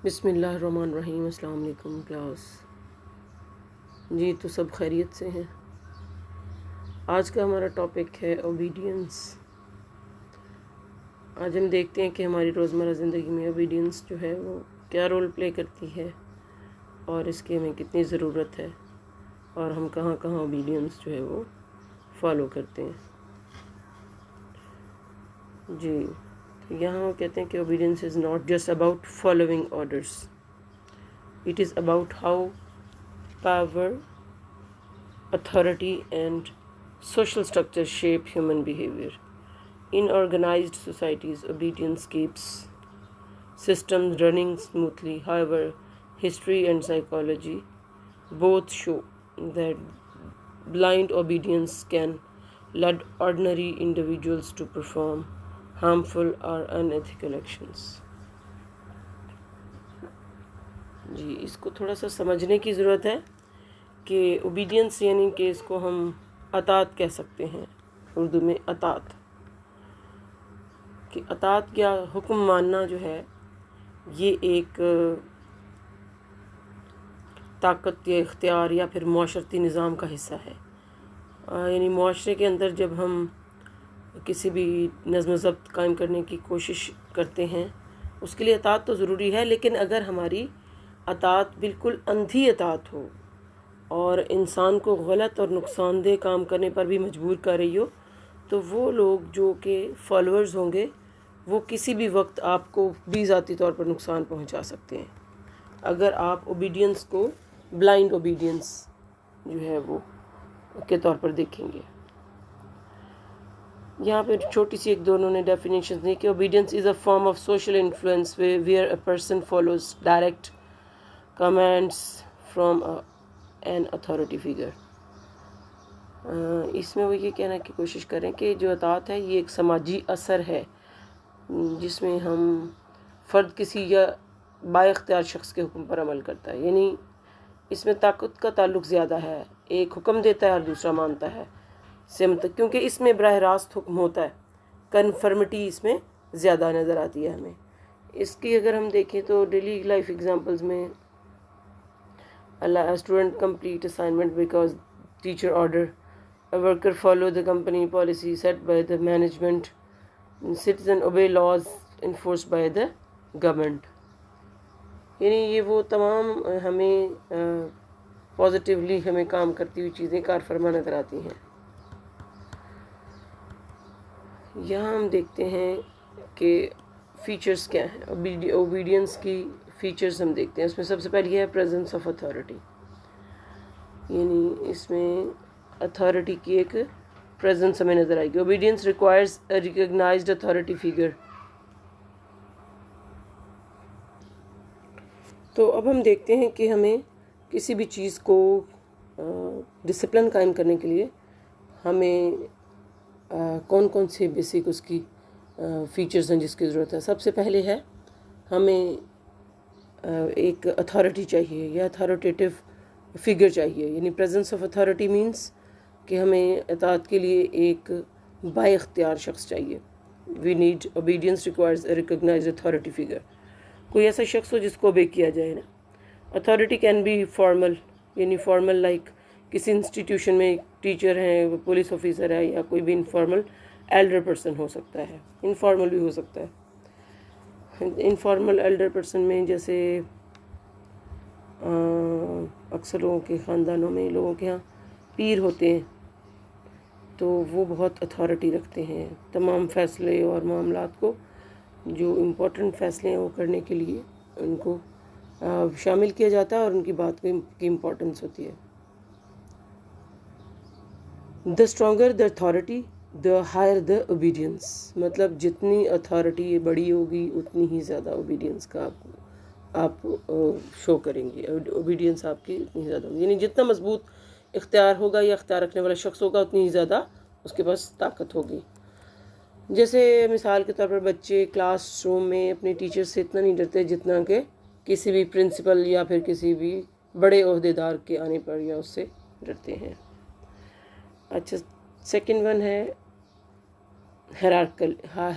بسم اللہ الرحمن الرحیم۔ السلام علیکم کلاس جی، تو سب خیریت سے ہیں؟ آج کا ہمارا ٹاپک ہے اوبیڈینس۔ آج ہم دیکھتے ہیں کہ ہماری روزمرہ زندگی میں اوبیڈینس جو ہے وہ کیا رول پلے کرتی ہے اور اس کی ہمیں کتنی ضرورت ہے، اور ہم کہاں کہاں اوبیڈینس جو ہے وہ فالو کرتے ہیں۔ جی، یہاں وہ کہتے ہیں کہ obedience is not just about following orders, it is about how power, authority and social structure shape human behavior. In organized societies, obedience keeps systems running smoothly. However, history and psychology both show that blind obedience can lead ordinary individuals to perform harmful or unethical actions. جی، اس کو تھوڑا سا سمجھنے کی ضرورت ہے کہ obedience یعنی کہ اس کو ہم اطاعت کہہ سکتے ہیں، اردو میں اطاعت، کہ اطاعت یا حکم ماننا جو ہے یہ ایک طاقت یا اختیار یا پھر معاشرتی نظام کا حصہ ہے۔ یعنی معاشرے کے اندر جب ہم کسی بھی نظم و ضبط قائم کرنے کی کوشش کرتے ہیں، اس کے لیے اطاعت تو ضروری ہے، لیکن اگر ہماری اطاعت بالکل اندھی اطاعت ہو اور انسان کو غلط اور نقصان دہ کام کرنے پر بھی مجبور کر رہی ہو، تو وہ لوگ جو کہ فالوورز ہوں گے وہ کسی بھی وقت آپ کو بھی ذاتی طور پر نقصان پہنچا سکتے ہیں، اگر آپ اوبیڈینس کو بلائنڈ اوبیڈینس جو ہے وہ کے طور پر دیکھیں گے۔ یہاں پہ چھوٹی سی ایک دونوں نے ڈیفینیشن دی کہ obedience is a form of social influence where a person follows direct commands from an authority figure. اس میں وہ یہ کہنے کی کوشش کریں کہ جو اطاعت ہے یہ ایک سماجی اثر ہے جس میں ہم فرد کسی یا با اختیار شخص کے حکم پر عمل کرتا ہے، یعنی اس میں طاقت کا تعلق زیادہ ہے، ایک حکم دیتا ہے اور دوسرا مانتا ہے، کیونکہ اس میں براہ راست حکم ہوتا ہے، کنفرمٹی اس میں زیادہ نظر آتی ہے ہمیں۔ اس کی اگر ہم دیکھیں تو ڈیلی لائف ایگزامپلز میں student complete assignment because teacher order, a worker follow the company policy set by the management, citizen obey laws enforced by the government۔ یعنی یہ وہ تمام ہمیں پازیٹیولی ہمیں کام کرتی ہوئی چیزیں کار فرما نظر آتی ہیں۔ یہاں ہم دیکھتے ہیں کہ فیچرز کیا ہیں اوبیڈینس کی۔ فیچرز ہم دیکھتے ہیں، اس میں سب سے پہلی ہے پریزنس آف اتھارٹی، یعنی اس میں اتھارٹی کی ایک پریزنس ہمیں نظر آئے گی۔ Obedience requires a recognized authority figure. تو اب ہم دیکھتے ہیں کہ ہمیں کسی بھی چیز کو ڈسپلن قائم کرنے کے لیے ہمیں کون کون سے بیسک اس کی فیچرز ہیں جس کی ضرورت ہے۔ سب سے پہلے ہے ہمیں ایک اتھارٹی چاہیے یا اتھارٹیٹیو فگر چاہیے، یعنی پریزنس آف اتھارٹی مینس کہ ہمیں اطاعت کے لیے ایک با اختیار شخص چاہیے۔ We need obedience requires a recognized authority figure, کوئی ایسا شخص ہو جس کو اوبے کیا جائے نا۔ اتھارٹی کین بی فارمل، یعنی فارمل لائک کسی انسٹیٹیوشن میں ٹیچر ہیں، پولیس آفیسر ہے، یا کوئی بھی انفارمل ایلڈر پرسن ہو سکتا ہے، انفارمل بھی ہو سکتا ہے۔ انفارمل ایلڈر پرسن میں جیسے اکثر لوگوں کے خاندانوں میں لوگوں کے ہاں پیر ہوتے ہیں، تو وہ بہت اتھارٹی رکھتے ہیں، تمام فیصلے اور معاملات کو جو امپورٹنٹ فیصلے ہیں وہ کرنے کے لیے ان کو شامل کیا جاتا ہے اور ان کی بات کی امپورٹنس ہوتی ہے۔ The stronger the authority the higher the obedience, مطلب جتنی اتھارٹی بڑی ہوگی اتنی ہی زیادہ اوبیڈینس کا آپ شو کریں گے، اوبیڈینس آپ کی اتنی زیادہ ہوگی، یعنی جتنا مضبوط اختیار ہوگا یا اختیار رکھنے والا شخص ہوگا اتنی ہی زیادہ اس کے پاس طاقت ہوگی۔ جیسے مثال کے طور پر بچے کلاس روم میں اپنے ٹیچر سے اتنا نہیں ڈرتے جتنا کہ کسی بھی پرنسپل یا پھر کسی بھی بڑے عہدے دار کے آنے پر یا اس سے ڈرتے ہیں۔ اچھا، سیکنڈ ون ہے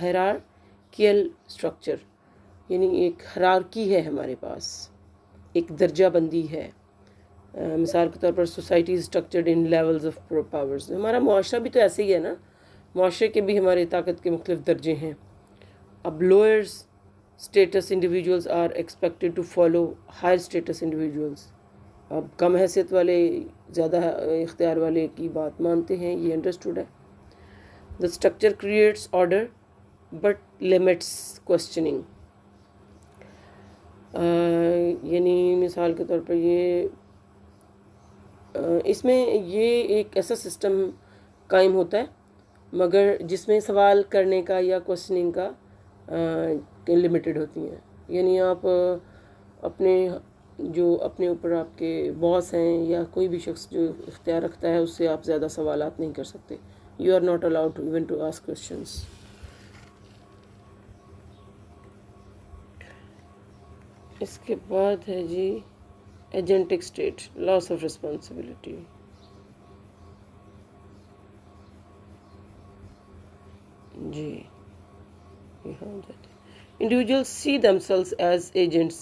ہیرارکیل اسٹرکچر، یعنی ایک ہرارکی ہے ہمارے پاس، ایک درجہ بندی ہے. مثال کے طور پر society is structured in levels of powers. ہمارا معاشرہ بھی تو ایسے ہی ہے نا، معاشرے کے بھی ہمارے طاقت کے مختلف درجے ہیں. اب lowers status individuals are expected to follow higher status individuals. اب کم حیثیت والے زیادہ اختیار والے کی بات مانتے ہیں، یہ انڈرسٹوڈ ہے. The structure creates order but limits questioning. یعنی مثال کے طور پر یہ اس میں یہ ایک ایسا سسٹم قائم ہوتا ہے مگر جس میں سوال کرنے کا یا کوشچننگ کا لمیٹڈ ہوتی ہیں. یعنی آپ اپنے اوپر آپ کے باس ہیں یا کوئی بھی شخص جو اختیار رکھتا ہے اس سے آپ زیادہ سوالات نہیں کر سکتے. You are not allowed even to ask questions. اس کے بعد ہے جی agentic state, loss of responsibility. جی یہاں جاتے individuals see themselves as agents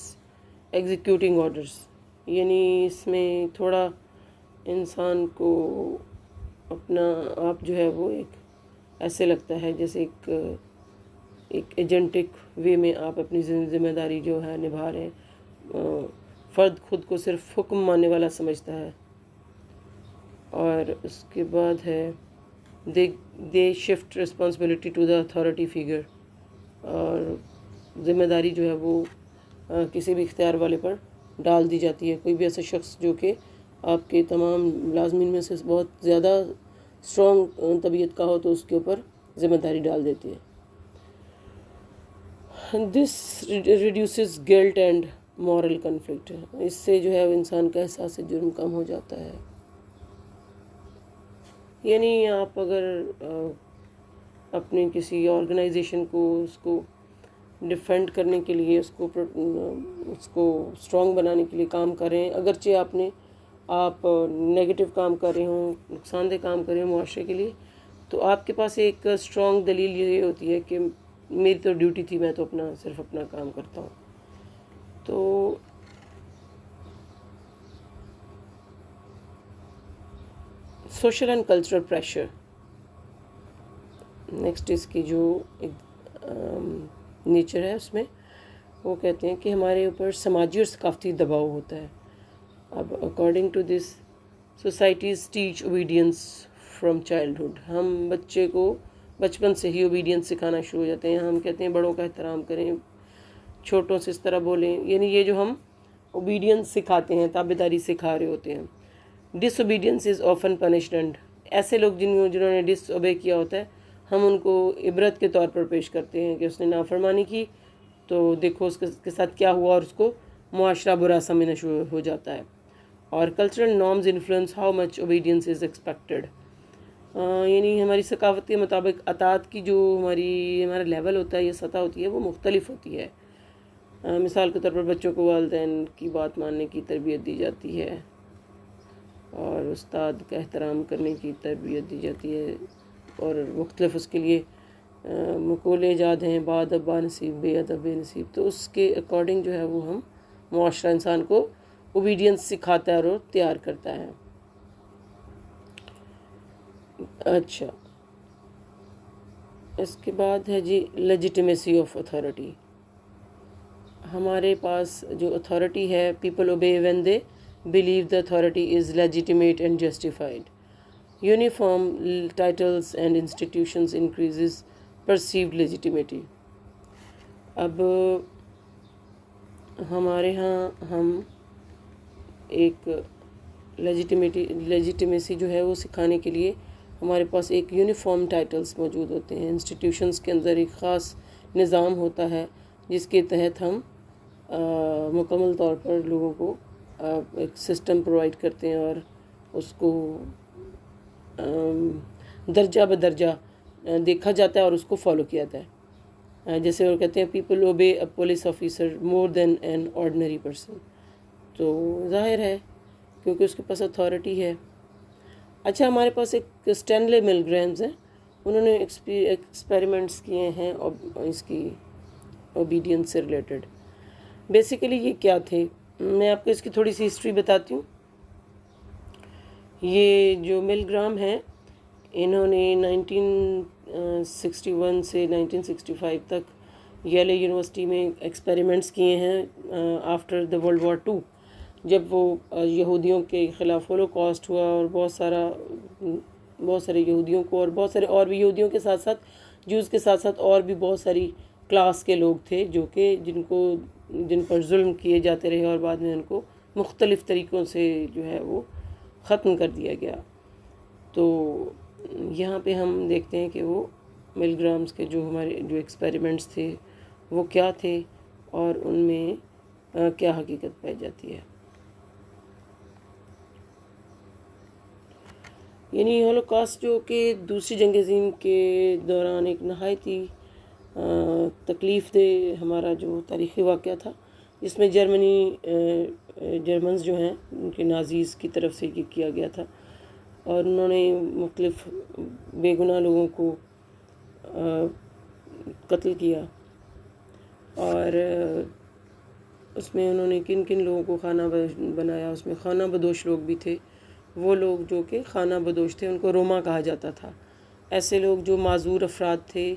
executing orders. یعنی اس میں تھوڑا انسان کو اپنا آپ جو ہے وہ ایک ایسے لگتا ہے جیسے ایک ایجنٹک وے میں آپ اپنی ذمہ داری جو ہے نبھا رہے ہیں. فرد خود کو صرف حکم ماننے والا سمجھتا ہے. اور اس کے بعد ہے they shift responsibility to the authority figure. اور ذمہ داری جو ہے وہ کسی بھی اختیار والے پر ڈال دی جاتی ہے. کوئی بھی ایسا شخص جو کہ آپ کے تمام ملازمین میں سے بہت زیادہ اسٹرانگ طبیعت کا ہو تو اس کے اوپر ذمہ داری ڈال دیتی ہے. This reduces guilt and moral conflict. اس سے جو ہے انسان کا احساس جرم کم ہو جاتا ہے. یعنی آپ اگر اپنے کسی آرگنائزیشن کو اس کو ڈیفینڈ کرنے کے لیے اس کو اسٹرانگ بنانے کے لیے کام کر رہے ہیں، اگرچہ آپ نیگیٹو کام کر رہے ہوں، نقصان دہ کام کر رہے ہوں معاشرے کے لیے، تو آپ کے پاس ایک اسٹرانگ دلیل یہ ہوتی ہے کہ میری تو ڈیوٹی تھی، میں تو صرف اپنا کام کرتا ہوں. تو social and cultural pressure. Next اس کی جو ایک نیچر ہے اس میں وہ کہتے ہیں کہ ہمارے اوپر سماجی اور ثقافتی دباؤ ہوتا ہے. اب according to this societies teach obedience from childhood. ہم بچے کو بچپن سے ہی اوبیڈینس سکھانا شروع ہو جاتے ہیں. ہم کہتے ہیں بڑوں کا احترام کریں، چھوٹوں سے اس طرح بولیں. یعنی یہ جو ہم اوبیڈینس سکھاتے ہیں، تابعداری سکھا رہے ہوتے ہیں. ڈس اوبیڈینس از آفن پنشمنٹ. ایسے لوگ جنہوں نے ڈس اوبے کیا ہوتا ہے ہم ان کو عبرت کے طور پر پیش کرتے ہیں کہ اس نے نافرمانی کی تو دیکھو اس کے ساتھ کیا ہوا، اور اس کو معاشرہ برا سمجھنا شروع ہو جاتا ہے. اور cultural norms influence how much obedience is expected. یعنی ہماری ثقافت کے مطابق اطاعت کی جو ہمارا لیول ہوتا ہے یا سطح ہوتی ہے وہ مختلف ہوتی ہے. مثال کے طور پر بچوں کو والدین کی بات ماننے کی تربیت دی جاتی ہے اور استاد کا احترام کرنے کی تربیت دی جاتی ہے، اور مختلف اس کے لیے مقولے ایجاد ہیں، با ادب با نصیب، بے ادب بے نصیب. تو اس کے اکارڈنگ جو ہے وہ ہم معاشرہ انسان کو اوبیڈینس سکھاتا ہے اور تیار کرتا ہے. اچھا اس کے بعد ہے جی لیجیٹمیسی آف اتھارٹی. ہمارے پاس جو اتھارٹی ہے، people obey when they believe the authority is legitimate and justified. Uniform titles and institutions increases perceived legitimacy. اب ہمارے ہاں ہم ایک لیجیٹمیسی جو ہے وہ سکھانے کے لیے ہمارے پاس ایک یونیفارم ٹائٹلز موجود ہوتے ہیں. انسٹیٹیوشنز کے اندر ایک خاص نظام ہوتا ہے جس کے تحت ہم مکمل طور پر لوگوں کو ایک سسٹم پرووائڈ کرتے ہیں اور اس کو درجہ بدرجہ دیکھا جاتا ہے اور اس کو فالو کیا جاتا ہے. جیسے وہ کہتے ہیں people obey a police officer more than an ordinary person. تو ظاہر ہے کیونکہ اس کے پاس اتھارٹی ہے. اچھا ہمارے پاس ایک اسٹینلے ملگرامز ہیں، انہوں نے ایکسپیریمنٹس کیے ہیں اس کی اوبیڈینس سے ریلیٹڈ. بیسیکلی یہ کیا تھے، میں آپ کو اس کی تھوڑی سی ہسٹری بتاتی ہوں. یہ جو مل گرام ہیں، انہوں نے 1961 سے 1965 تک ییلے یونیورسٹی میں ایکسپیریمنٹس کیے ہیں آفٹر دا ورلڈ وار 2، جب وہ یہودیوں کے خلاف ہولوکاسٹ ہوا اور بہت سارے یہودیوں کو اور بہت سارے اور بھی یہودیوں کے ساتھ ساتھ جوز کے ساتھ ساتھ اور بھی بہت ساری کلاس کے لوگ تھے جو کہ جن پر ظلم کیے جاتے رہے اور بعد میں ان کو مختلف طریقوں سے جو ہے وہ ختم کر دیا گیا. تو یہاں پہ ہم دیکھتے ہیں کہ وہ مل گرامز کے جو ہمارے جو ایکسپیریمنٹس تھے وہ کیا تھے اور ان میں کیا حقیقت پائی جاتی ہے. یعنی ہولوکاسٹ جو کہ دوسری جنگ عظیم کے دوران ایک نہایت ہی تکلیف دہ ہمارا جو تاریخی واقعہ تھا، جس میں جرمنز جو ہیں ان کے نازیز کی طرف سے یہ کیا گیا تھا اور انہوں نے مختلف بے گناہ لوگوں کو قتل کیا. اور اس میں انہوں نے کن کن لوگوں کو خانہ بنایا، اس میں خانہ بدوش لوگ بھی تھے. وہ لوگ جو کہ خانہ بدوش تھے ان کو روما کہا جاتا تھا. ایسے لوگ جو معذور افراد تھے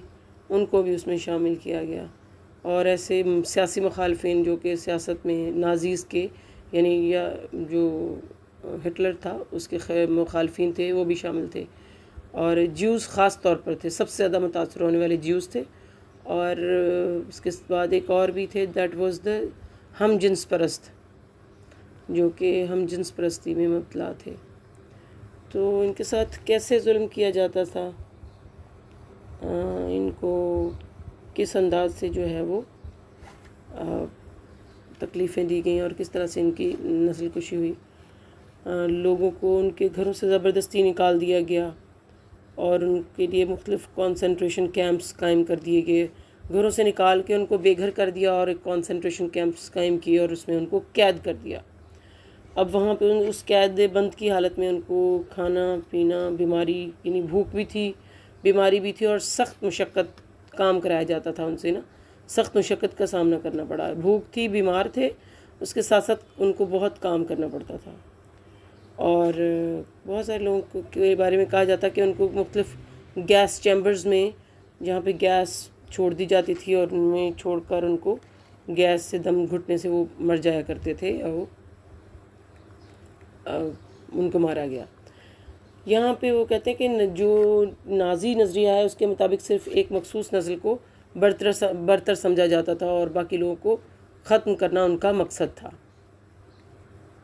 ان کو بھی اس میں شامل کیا گیا، اور ایسے سیاسی مخالفین جو کہ سیاست میں نازیز کے یعنی یا جو ہٹلر تھا اس کے مخالفین تھے وہ بھی شامل تھے. اور جیوز خاص طور پر تھے، سب سے زیادہ متاثر ہونے والے جیوز تھے. اور اس کے بعد ایک اور بھی تھے، دیٹ واز دا ہم جنس پرست، جو کہ ہم جنس پرستی میں مبتلا تھے. تو ان کے ساتھ کیسے ظلم کیا جاتا تھا، ان کو کس انداز سے جو ہے وہ تکلیفیں دی گئیں اور کس طرح سے ان کی نسل کشی ہوئی. لوگوں کو ان کے گھروں سے زبردستی نکال دیا گیا اور ان کے لیے مختلف کانسنٹریشن کیمپس قائم کر دیے گئے. گھروں سے نکال کے ان کو بے گھر کر دیا اور ایک کانسنٹریشن کیمپس قائم کیے اور اس میں ان کو قید کر دیا. اب وہاں پہ اس قید بند کی حالت میں ان کو کھانا پینا، بیماری یعنی بھوک بھی تھی، بیماری بھی تھی، اور سخت مشقت کام کرایا جاتا تھا ان سے نا، سخت مشقت کا سامنا کرنا پڑا. بھوک تھی، بیمار تھے، اس کے ساتھ ساتھ ان کو بہت کام کرنا پڑتا تھا. اور بہت سارے لوگوں کے بارے میں کہا جاتا کہ ان کو مختلف گیس چیمبرز میں جہاں پہ گیس چھوڑ دی جاتی تھی اور ان میں چھوڑ کر ان کو گیس سے دم گھٹنے سے وہ مر جایا کرتے تھے یا وہ ان کو مارا گیا. یہاں پہ وہ کہتے ہیں کہ جو نازی نظریہ ہے اس کے مطابق صرف ایک مخصوص نسل کو برتر سمجھا جاتا تھا اور باقی لوگوں کو ختم کرنا ان کا مقصد تھا.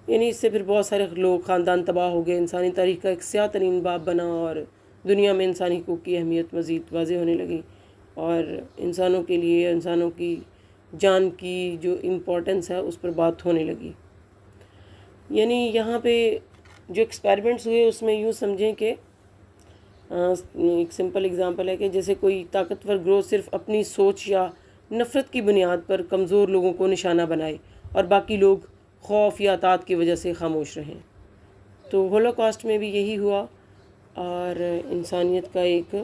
یعنی اس سے پھر بہت سارے لوگ، خاندان تباہ ہو گئے، انسانی تاریخ کا ایک سیاہ ترین باب بنا اور دنیا میں انسانی حقوق کی اہمیت مزید واضح ہونے لگی اور انسانوں کے لیے انسانوں کی جان کی جو امپورٹنس ہے اس پر بات ہونے لگی. یعنی یہاں پہ جو ایکسپیریمنٹس ہوئے اس میں یوں سمجھیں کہ ایک سمپل اگزامپل ہے کہ جیسے کوئی طاقتور گروہ صرف اپنی سوچ یا نفرت کی بنیاد پر کمزور لوگوں کو نشانہ بنائے اور باقی لوگ خوف یا اطاعت کی وجہ سے خاموش رہیں. تو ہولوکاسٹ میں بھی یہی ہوا اور انسانیت کا ایک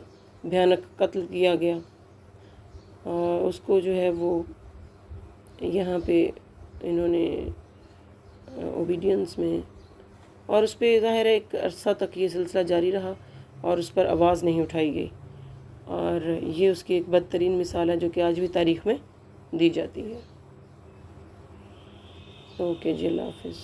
بھیانک قتل کیا گیا. اس کو جو ہے وہ یہاں پہ انہوں نے اوبیڈینس میں، اور اس پہ ظاہر ہے ایک عرصہ تک یہ سلسلہ جاری رہا اور اس پر آواز نہیں اٹھائی گئی، اور یہ اس کی ایک بدترین مثال ہے جو کہ آج بھی تاریخ میں دی جاتی ہے. اوکے جی، اللہ حافظ.